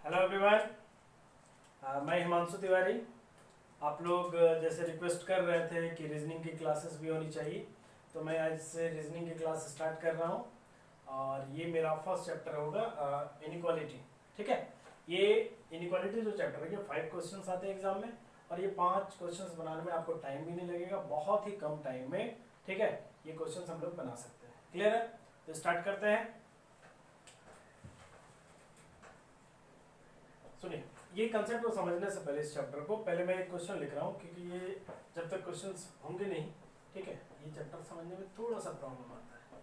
Hello everyone, मैं हिमांशु तिवारी। आप लोग जैसे रिक्वेस्ट कर रहे थे कि रीजनिंग की क्लासेस भी होनी चाहिए, तो मैं आज से रीजनिंग की क्लास स्टार्ट कर रहा हूँ। और ये मेरा फर्स्ट चैप्टर होगा इनइक्वालिटी। ठीक है, ये इनइक्वालिटी जो चैप्टर है ये 5 क्वेश्चंस आते हैं एग्जाम में, और ये 5 क्वेश्चंस बनाने में आपको टाइम भी नहीं लगेगा, बहुत ही कम टाइम में। ठीक है, ये क्वेश्चंस हम लोग बना सकते हैं। क्लियर है? तो स्टार्ट करते हैं। सुनिए, ये कंसेप्ट को समझने से पहले इस चैप्टर को पहले मैं एक क्वेश्चन लिख रहा हूँ, क्योंकि ये जब तक क्वेश्चंस होंगे नहीं, ठीक है, ये चैप्टर समझने में थोड़ा सा प्रॉब्लम आता है।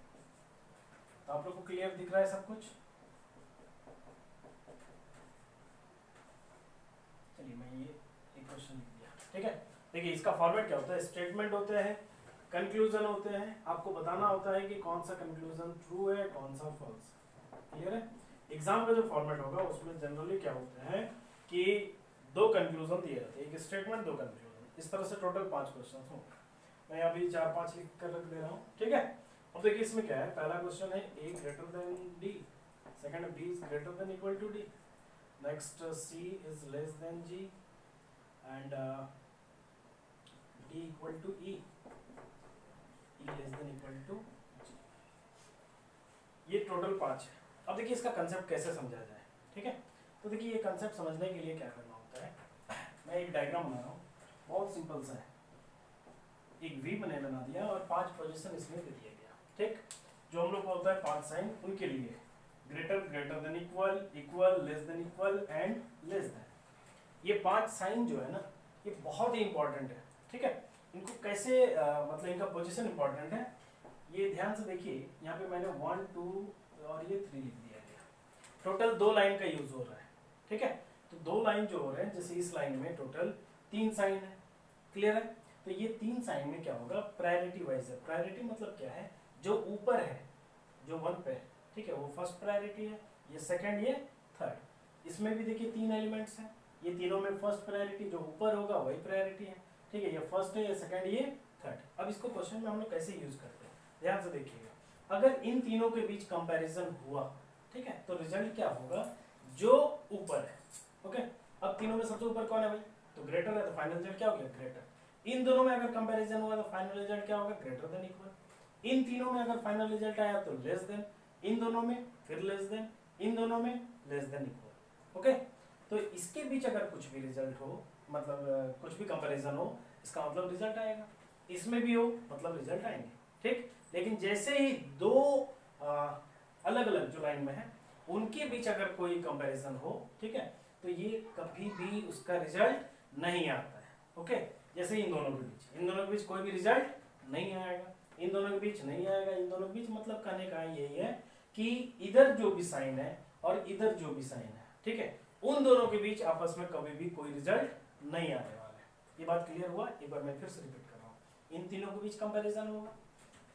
तो आप लोग को क्लियर दिख रहा है सब कुछ? चलिए, मैं ये एक क्वेश्चन लिख दिया। ठीक है, देखिए इसका फॉर्मेट क्या होता है। स्टेटमेंट होते हैं, कंक्लूजन होते हैं, आपको बताना होता है कि कौन सा कंक्लूजन ट्रू है, कौन सा फॉल्स। क्लियर है? एग्जाम का जो फॉर्मेट होगा उसमें जनरली क्या होता है कि 2 कंक्लूजन दिए जाते हैं, एक स्टेटमेंट 2 कंक्लूजन, इस तरह से टोटल 5 क्वेश्चन होंगे। मैं अभी 4-5 लिख कर रख दे रहा हूँ। ठीक है, अब देखिए इसमें क्या है। पहला क्वेश्चन है A greater than D, second B is greater than equal to D, next C is less than G, and D equal to E, E less than equal to G. ये टोटल 5 है। अब देखिए इसका concept कैसे समझा जाए। ठीक है, तो देखिए ये कंसेप्ट समझने के लिए क्या करना होता है, मैं एक डायग्राम बना रहा हूँ, बहुत सिंपल सा है। एक वी बना दिया और 5 पोजीशन इसमें दे दिया गया। ठीक, जो हम लोग को होता है 5 साइन, उनके लिए greater, greater than equal, equal, less than equal and less than. ये 5 साइन जो है ना, ये बहुत ही इंपॉर्टेंट है। ठीक है, इनको कैसे मतलब इनका पोजीशन इंपॉर्टेंट है, ये ध्यान से देखिए। यहाँ पे मैंने 1 2 और ये 3 लिख दिया गया। टोटल 2 लाइन का यूज हो रहा है। ठीक है, तो 2 लाइन जो हो रहे हैं, जैसे इस लाइन में टोटल 3 साइन है। क्लियर है? तो ये 3 साइन में क्या होगा, प्रायोरिटी वाइज है। प्रायोरिटी मतलब क्या है, जो ऊपर है, जो 1 पे है, ठीक है, वो फर्स्ट प्रायोरिटी है, ये सेकंड, ये थर्ड। इसमें भी देखिए 3 एलिमेंट्स हैं, ये तीनों में फर्स्ट प्रायोरिटी जो ऊपर होगा वही प्रायोरिटी है। ठीक है, ये फर्स्ट है, ये सेकंड, ये थर्ड। अब इसको क्वेश्चन में हम लोग कैसे यूज करते हैं, ध्यान से देखिएगा। अगर इन तीनों के बीच कंपैरिजन हुआ, ठीक है, तो रिजल्ट क्या होगा, जो ऊपर है। ओके, अब तीनों में सबसे ऊपर कौन है भाई, तो ग्रेटर है, तो फाइनल रिजल्ट क्या हो गया, ग्रेटर। इन दोनों में अगर कंपैरिजन हुआ तो फाइनल रिजल्ट क्या होगा, ग्रेटर देन इक्वल। इन तीनों में अगर फाइनल रिजल्ट आया तो लेस देन, इन दोनों में फिर लेस देन, इन दोनों में लेस देन इक्वल। ओके, तो इसके बीच अगर कुछ भी रिजल्ट हो, मतलब कुछ भी कंपैरिजन हो, इसका मतलब रिजल्ट आएगा। इसमें भी हो मतलब रिजल्ट आएंगे। ठीक, लेकिन जैसे ही 2 अलग अलग जो लाइन में है उनके बीच अगर कोई कंपैरिजन हो, ठीक है, तो ये कभी भी उसका रिजल्ट नहीं आता है। ओके, जैसे इन दोनों के बीच, इन दोनों के बीच कोई भी रिजल्ट नहीं आएगा, इन दोनों के बीच नहीं आएगा, इन दोनों के बीच, मतलब कहने का यही है कि इधर जो भी साइन है और इधर जो भी साइन है, ठीक है, उन दोनों के बीच आपस में कभी भी कोई रिजल्ट नहीं आने वाला है। ये बात क्लियर हुआ? एक बार मैं फिर से रिपीट कर रहा हूँ। इन तीनों के बीच कंपैरिजन होगा,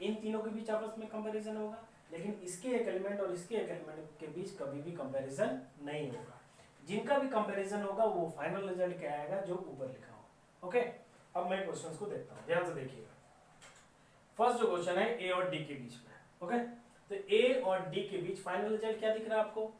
इन तीनों के बीच आपस में कंपैरिजन होगा, लेकिन इसके एक एलिमेंट और इसके एक एलिमेंट के बीच कभी भी कंपैरिजन नहीं होगा। जिनका भी कंपैरिजन होगा वो फाइनल रिजल्ट क्या आएगा, जो ऊपर लिखा हो। ओके, अब मैं क्वेश्चंस को देखता हूँ, ध्यान से देखिएगा। फर्स्ट जो क्वेश्चन है ए और डी के बीच में। ओके, तो ए और डी के बीच फाइनल रिजल्ट क्या दिख रहा है आपको,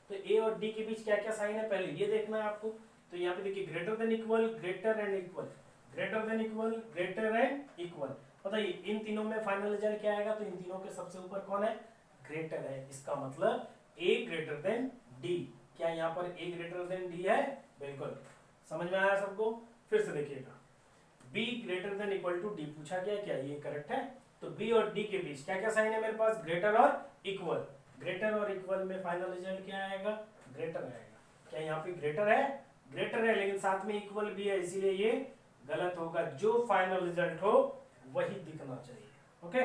तो ए और डी के बीच क्या क्या साइन है पहले ये देखना है आपको। तो यहाँ पे देखिए greater than equal, greater and equal, greater than equal, greater and equal. बताइए इन तीनों में फाइनल रिजल्ट क्या आएगा, तो इन तीनों के सबसे ऊपर कौन है, ग्रेटर है। इसका मतलब ए ग्रेटर देन डी। क्या यहाँ पर ए ग्रेटर देन डी है? बिल्कुल। समझ में आया सबको? फिर से देखिएगा, b greater than equal to d पूछा गया, क्या ये करेक्ट है? तो बी और डी के बीच क्या क्या साइन है मेरे पास, ग्रेटर और इक्वल। ग्रेटर और इक्वल में फाइनल रिजल्ट क्या आएगा, ग्रेटर आएगा। क्या यहाँ पे ग्रेटर है? ग्रेटर है, लेकिन साथ में इक्वल भी है, इसीलिए ये गलत होगा। जो फाइनल रिजल्ट हो वही दिखना चाहिए। ओके,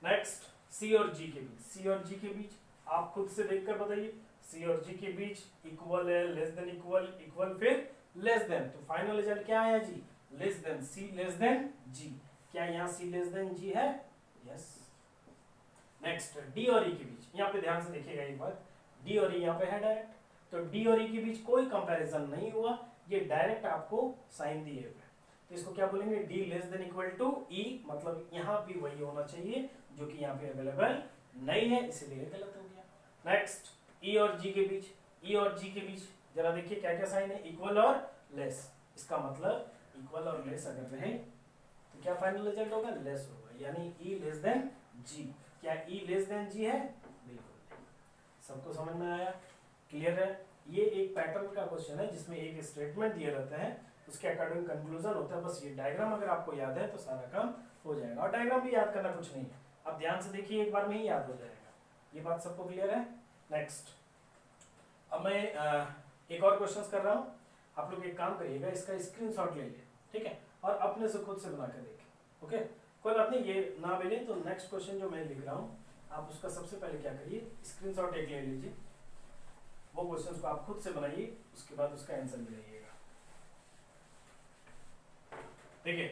नेक्स्ट सी और जी के बीच, सी और जी के बीच आप खुद से देखकर बताइए। सी और जी के बीच इक्वल है, लेस देन इक्वल, इक्वल फिर लेस देन, तो फाइनल रिजल्ट क्या आया जी, लेस देन, सी लेस देन जी। क्या यहाँ सी लेस देन जी है? यस। नेक्स्ट डी और ई के बीच, यहाँ पे ध्यान से देखिएगा एक बार, डी और ई यहाँ पे है डायरेक्ट, तो डी और ई के बीच कोई कंपैरिजन नहीं हुआ, ये डायरेक्ट आपको साइन दिए हुए। तो इसको क्या बोलेंगे, D less than equal to E, मतलब यहाँ भी वही होना चाहिए जो कि यहाँ पे अवेलेबल नहीं है, इसीलिए गलत हो गया। नेक्स्ट ई और जी के बीच, ई और जी के बीच जरा देखिए क्या क्या साइन है, इक्वल और लेस। इसका मतलब इक्वल और लेस अगर रहे तो क्या फाइनल रिजल्ट होगा, लेस होगा, यानी ई लेस देन जी। क्या ई लेस देन जी है, बिल्कुल। सबको समझ में आया, क्लियर है। ये एक पैटर्न का क्वेश्चन है जिसमें एक स्टेटमेंट दिए रहते हैं, उसके अकॉर्डिंग कंक्लूजन होता है। बस ये डायग्राम अगर आपको याद है तो सारा काम हो जाएगा, और डायग्राम भी याद करना कुछ नहीं है, आप ध्यान से देखिए एक बार में ही याद हो जाएगा। ये बात सबको क्लियर है। नेक्स्ट, अब मैं एक और क्वेश्चन कर रहा हूँ, आप लोग एक काम करिएगा, इसका स्क्रीनशॉट ले लें, ठीक है, और अपने से खुद से बना कर देखें। ओके, कोई बात नहीं, ये ना मिले तो नेक्स्ट क्वेश्चन जो मैं लिख रहा हूँ आप उसका सबसे पहले क्या करिए, स्क्रीनशॉट एक ले लीजिए, वो क्वेश्चन को आप खुद से बनाइए, उसके बाद उसका आंसर मिलाइएगा। देखिए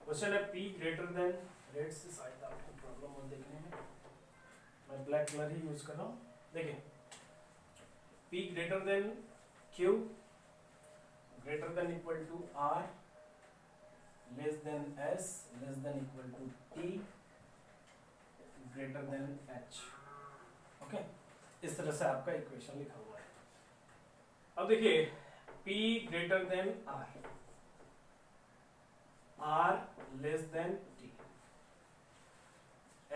क्वेश्चन है P ग्रेटर देन, रेड से शायद आपको प्रॉब्लम हो देखने में, मैं ब्लैक कलर ही यूज कर रहा हूँ। देखिए P greater than Q greater than equal to R less than S less than equal to T greater than H। Okay, इस तरह से आपका इक्वेशन लिखा हुआ है। अब देखिए P greater than R, R less than T,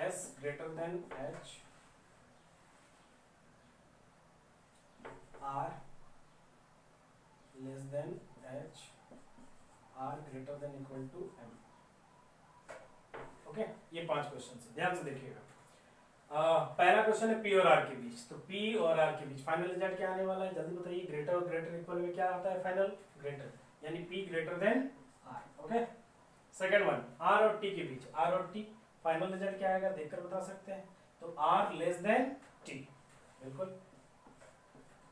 S greater than H, R less than H, R greater than equal to M। Okay, ये 5 क्वेश्चन है, ध्यान से देखिएगा। पहला क्वेश्चन है P और R के बीच, तो P और R के बीच फाइनल रिजल्ट क्या आने वाला है, जल्दी बताइए। ग्रेटर और ग्रेटर इक्वल में क्या आता है, फाइनल ग्रेटर, यानी P greater than R। Okay, second one R और T के बीच, R और T फाइनल रिजल्ट क्या आएगा देखकर बता सकते हैं, तो R लेस देन T, बिल्कुल।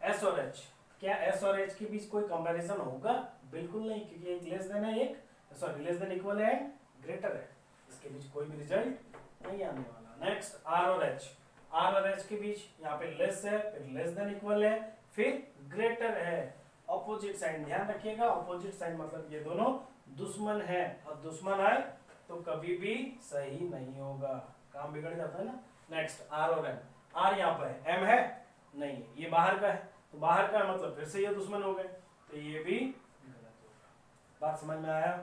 S और H, क्या S और H के बीच कोई कंपैरिजन होगा, बिल्कुल नहीं, क्योंकि एक लेस देन है, एक सॉरी लेस देन इक्वल है, ग्रेटर है, इसके बीच कोई भी रिजल्ट नहीं आने वाला। नेक्स्ट R और H, R और H के बीच यहाँ पे लेस है, फिर लेस देन इक्वल है, फिर ग्रेटर है, ऑपोजिट साइन, ध्यान रखिएगा, ऑपोजिट साइन मतलब ये दोनों दुश्मन है, और दुश्मन आए तो कभी भी सही नहीं होगा, काम बिगड़ जाता है ना। नेक्स्ट R और M, R यहाँ पर है, M है नहीं है, ये बाहर का है, तो बाहर का मतलब फिर से ये दुश्मन हो गए, तो ये भी गलत होगा। बात समझ में आया,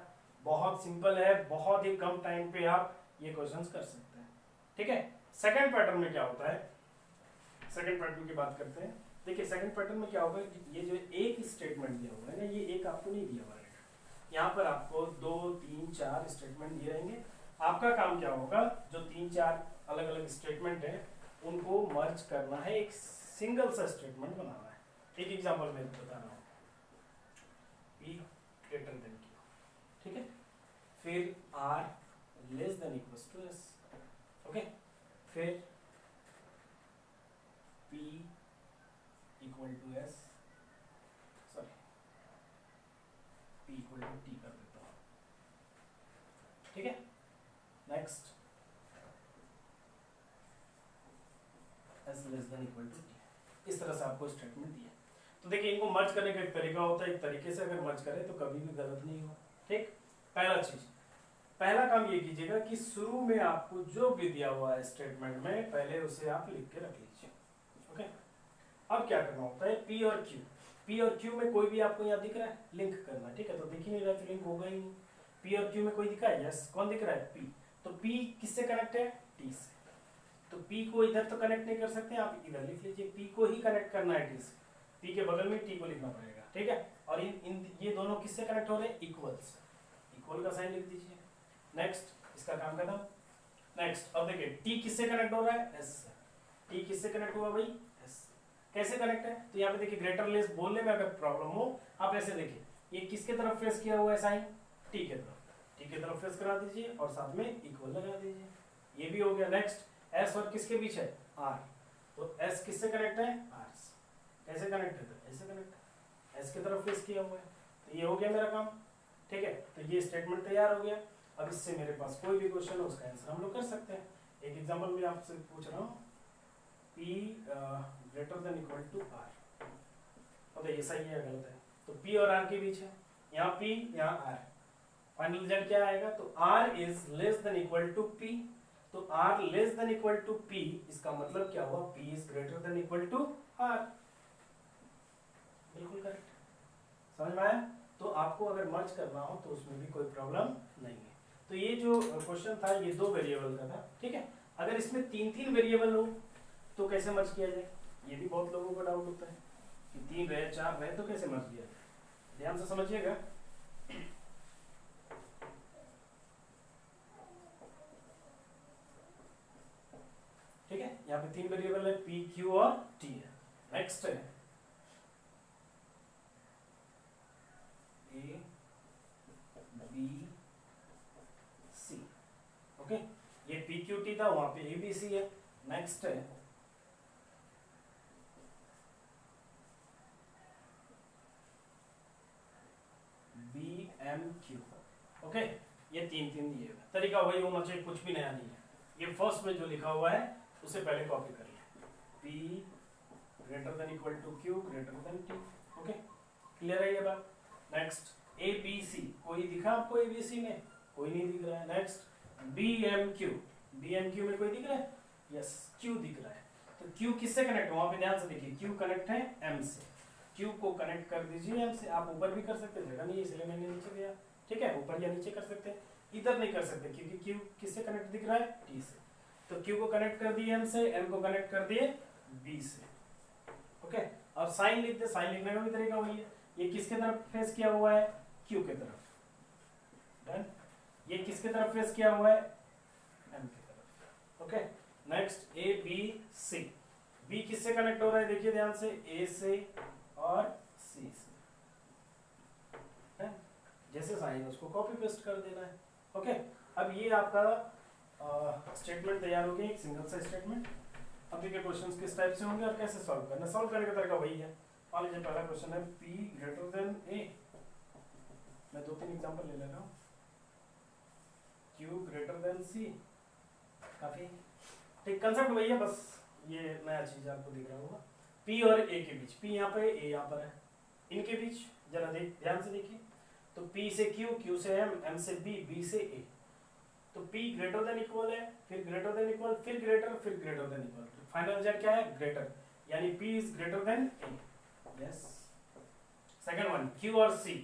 बहुत सिंपल है, बहुत ही कम टाइम पे आप ये क्वेश्चंस कर सकते हैं, ठीक है। सेकंड पैटर्न में क्या होता है, सेकंड पैटर्न की बात करते हैं। देखिए सेकंड पैटर्न में क्या होगा, ये जो एक स्टेटमेंट दिया हुआ है ना, ये एक आपको नहीं दिया हुआ है, यहाँ पर आपको 2 3 4 स्टेटमेंट दिए रहेंगे। आपका काम क्या होगा, जो 3 4 अलग अलग स्टेटमेंट है उनको मर्ज करना है, एक सिंगल सा स्टेटमेंट बनाना है। एक एग्जांपल मैं बता रहा हूँ, P ग्रेटर देन Q, ठीक है, फिर R less than equals to S, okay, फिर P equal to S, sorry P equal to T कर देता हूँ, ठीक है। Next S less than equal to T, इस तरह से आपको स्टेटमेंट दिया। तो देखिए इनको मर्ज करने का एक तरीका होता है, एक तरीके से अगर मर्ज करें तो कभी भी गलत नहीं हो, ठीक। पहला चीज, पहला काम ये कीजिएगा कि शुरू में आपको जो भी दिया हुआ है स्टेटमेंट में, पहले उसे आप लिख के रख लीजिए, ओके। अब क्या करना होता है, P और Q, P और Q में कोई भी आपको यहाँ दिख रहा है, लिंक करना, ठीक है, तो दिख ही नहीं रहा है तो लिंक होगा ही नहीं। P और Q में कोई दिखा है, यस, कौन दिख रहा है, P, तो P किससे कनेक्ट है, T से, तो P को इधर तो कनेक्ट नहीं कर सकते, आप इधर लिख लीजिए, P को ही कनेक्ट करना है T से, P के बगल में T को लिखना पड़ेगा, ठीक है। और इन ये दोनों किससे कनेक्ट हो रहे हैं, इक्वल्स, इक्वल का साइन लिख दीजिए। नेक्स्ट, इसका काम खत्म। नेक्स्ट, अब देखिए T किससे कनेक्ट हो रहा है, S से, T किससे कनेक्ट हुआ भाई, S, कैसे कनेक्ट है, तो यहाँ पे देखिए ग्रेटर लेस बोलने में अगर प्रॉब्लम हो, आप ऐसे देखिए, ये किसके तरफ फेस किया हुआ है साइन, T के तरफ, T के तरफ फेस करा दीजिए और साथ में इक्वल लगा दीजिए, ये भी हो गया। नेक्स्ट, S और किसके बीच है, R, तो S किससे कनेक्ट है, R से, कैसे कनेक्ट है, तो ऐसे कनेक्ट है, S की तरफ फेस किया हुआ है, तो ये हो गया मेरा काम, ठीक है। तो ये स्टेटमेंट तैयार हो गया। अब इससे मेरे पास कोई भी क्वेश्चन हो उसका आंसर हम लोग कर सकते हैं। एक एग्जांपल में आपसे पूछ रहा हूँ, P greater than equal to R, अब ये सही है गलत है, तो P और R के बीच है, यहाँ P यहाँ R, फाइनल रिजल्ट क्या आएगा, तो R is less than equal to P, तो R less than equal to P, इसका मतलब क्या हुआ, P is greater than equal to R, समझ में आया? तो आपको अगर मर्ज करना हो तो उसमें भी कोई प्रॉब्लम नहीं है। तो ये जो क्वेश्चन था ये 2 वेरिएबल का था, ठीक है। अगर इसमें 3-3 वेरिएबल हो तो कैसे मर्ज किया जाए, ये भी बहुत लोगों को डाउट होता है कि 3 रहे 4 रहे तो कैसे मर्ज किया जाए। ध्यान से समझिएगा। ठीक है, यहाँ पे 3 वेरिएबल है, पी क्यू और टी है। नेक्स्ट है ए बी सी। ओके, ये पी क्यू टी था, वहां पे ए बी सी है। नेक्स्ट है बी एम क्यू। ओके, ये 3-3 दिए हुए। तरीका वही होना चाहिए, कुछ भी नया नहीं है। ये फर्स्ट में जो लिखा हुआ है उसे पहले कॉपी कर लिया, P greater than equal to Q greater than T. Okay, clear है ये बात? नेक्स्ट ए बी सी, कोई दिखा आपको ए बी सी में? कोई नहीं दिख रहा है। Next B M Q, B M Q में कोई दिख रहा है? यस, क्यू दिख रहा है। तो क्यू किससे कनेक्ट है, वहां पे ध्यान से देखिए, क्यू कनेक्ट है एम से। क्यू को कनेक्ट कर दीजिए एम से। आप ऊपर भी कर सकते हैं, जगह नहीं है इसलिए मैंने नीचे दिया, ठीक है। ऊपर या नीचे कर सकते हैं, इधर नहीं कर सकते क्योंकि क्यू किससे कनेक्ट दिख रहा है? टी से। तो क्यू को कनेक्ट कर दिए एम से, एम को कनेक्ट कर दिए बी से। ओके, अब साइन लिख दे। साइन लिखने का भी तरीका वही है। ये किसके तरफ फेस किया हुआ है? क्यू के तरफ। डन। ये किसके तरफ फेस किया हुआ है? एम की तरफ। Okay, next A B C. B किससे कनेक्ट हो रहा है? देखिए ध्यान से, ए से और सी से। जैसे साइन उसको कॉपी पेस्ट कर देना है। ओके, अब ये आपका स्टेटमेंट तैयार हो गया, एक सिंगल सा स्टेटमेंट। अब देखिए क्वेश्चंस किस टाइप से होंगे और कैसे सॉल्व करना। सॉल्व करने का तरीका वही है। मान लीजिए पहला क्वेश्चन है P ग्रेटर देन A। मैं 2-3 एग्जांपल ले लेता हूँ। Q ग्रेटर देन C, काफी ठीक। कंसेप्ट वही है, बस ये नया चीज आपको दिख रहा होगा। P और A के बीच, P यहाँ पे A यहाँ पर है, इनके बीच जरा ध्यान से देखिए। तो P से Q, Q से M, M से B, B से A। तो P ग्रेटर देन इक्वल है, फिर ग्रेटर देन इक्वल, फिर greater than equal. Final result क्या है? ग्रेटर, यानी P is greater than A। Yes. Second one, Q और C,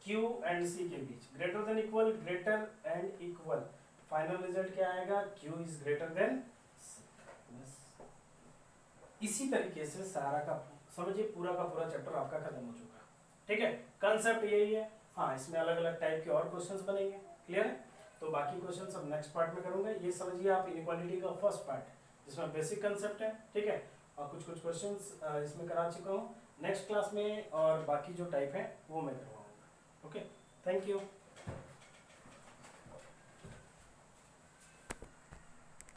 Q एंड C के बीच greater than equal, greater and equal. Final result क्या आएगा? Q is greater than C। बस इसी तरीके से सारा का समझिए, पूरा का पूरा चैप्टर आपका खत्म हो चुका है, ठीक है। कंसेप्ट यही है। हाँ, इसमें अलग अलग टाइप के और क्वेश्चंस बनेंगे, क्लियर है। तो बाकी क्वेश्चन सब नेक्स्ट पार्ट में करूंगा। ये समझिए आप इनइक्वालिटी का फर्स्ट पार्ट जिसमें बेसिक कंसेप्ट है, ठीक है। और कुछ क्वेश्चंस इसमें करा चुका हूँ। नेक्स्ट क्लास में और बाकी जो टाइप है वो मैं करवाऊंगा। Okay, thank you.